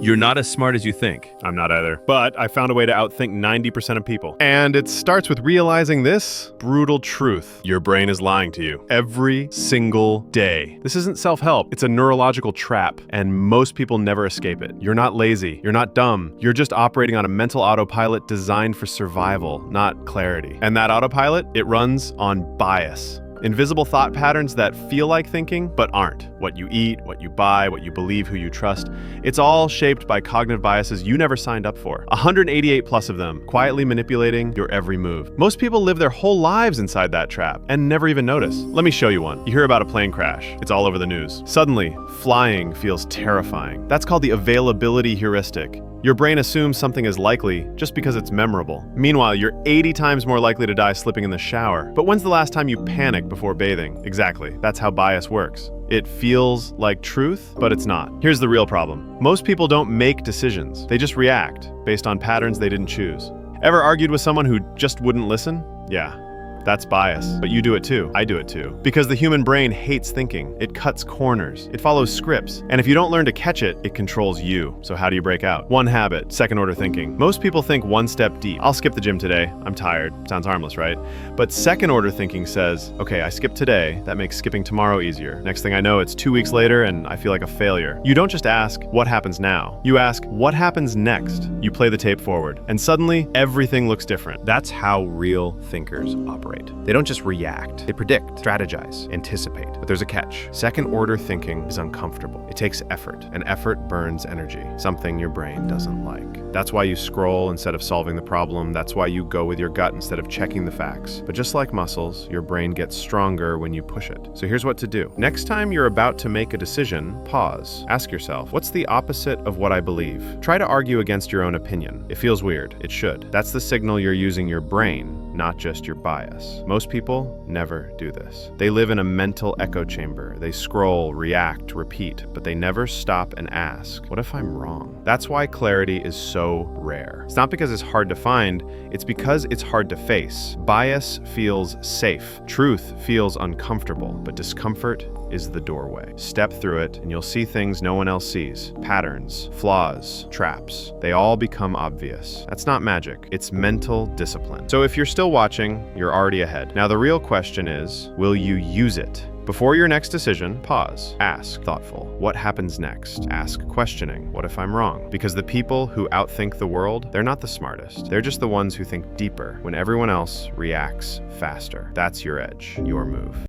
You're not as smart as you think. I'm not either. But I found a way to outthink 90% of people. And it starts with realizing this brutal truth. Your brain is lying to you every single day. This isn't self-help. It's a neurological trap, and most people never escape it. You're not lazy. You're not dumb. You're just operating on a mental autopilot designed for survival, not clarity. And that autopilot, it runs on bias. Invisible thought patterns that feel like thinking, but aren't. What you eat, what you buy, what you believe, who you trust. It's all shaped by cognitive biases you never signed up for. 188 plus of them, quietly manipulating your every move. Most people live their whole lives inside that trap and never even notice. Let me show you one. You hear about a plane crash. It's all over the news. Suddenly, flying feels terrifying. That's called the availability heuristic. Your brain assumes something is likely just because it's memorable. Meanwhile, you're 80 times more likely to die slipping in the shower. But when's the last time you panicked before bathing? Exactly. That's how bias works. It feels like truth, but it's not. Here's the real problem. Most people don't make decisions. They just react based on patterns they didn't choose. Ever argued with someone who just wouldn't listen? Yeah. That's bias. But you do it too. I do it too. Because the human brain hates thinking. It cuts corners. It follows scripts. And if you don't learn to catch it, it controls you. So how do you break out? One habit, second order thinking. Most people think one step deep. I'll skip the gym today. I'm tired. Sounds harmless, right? But second order thinking says, okay, I skipped today. That makes skipping tomorrow easier. Next thing I know, it's 2 weeks later and I feel like a failure. You don't just ask, what happens now? You ask, what happens next? You play the tape forward. And suddenly, everything looks different. That's how real thinkers operate. They don't just react. They predict, strategize, anticipate. But there's a catch. Second order thinking is uncomfortable. It takes effort, and effort burns energy, something your brain doesn't like. That's why you scroll instead of solving the problem. That's why you go with your gut instead of checking the facts. But just like muscles, your brain gets stronger when you push it. So here's what to do. Next time you're about to make a decision, pause. Ask yourself, what's the opposite of what I believe? Try to argue against your own opinion. It feels weird. It should. That's the signal you're using your brain, not just your bias. Most people never do this. They live in a mental echo chamber. They scroll, react, repeat, but they never stop and ask, what if I'm wrong? That's why clarity is so rare. It's not because it's hard to find, it's because it's hard to face. Bias feels safe. Truth feels uncomfortable, but discomfort is the doorway. Step through it and you'll see things no one else sees. Patterns, flaws, traps. They all become obvious. That's not magic. It's mental discipline. So if you're still watching, you're already ahead. Now the real question is, will you use it? Before your next decision, pause. Ask, thoughtful. What happens next? Ask, questioning. What if I'm wrong? Because the people who outthink the world, they're not the smartest. They're just the ones who think deeper when everyone else reacts faster. That's your edge, your move.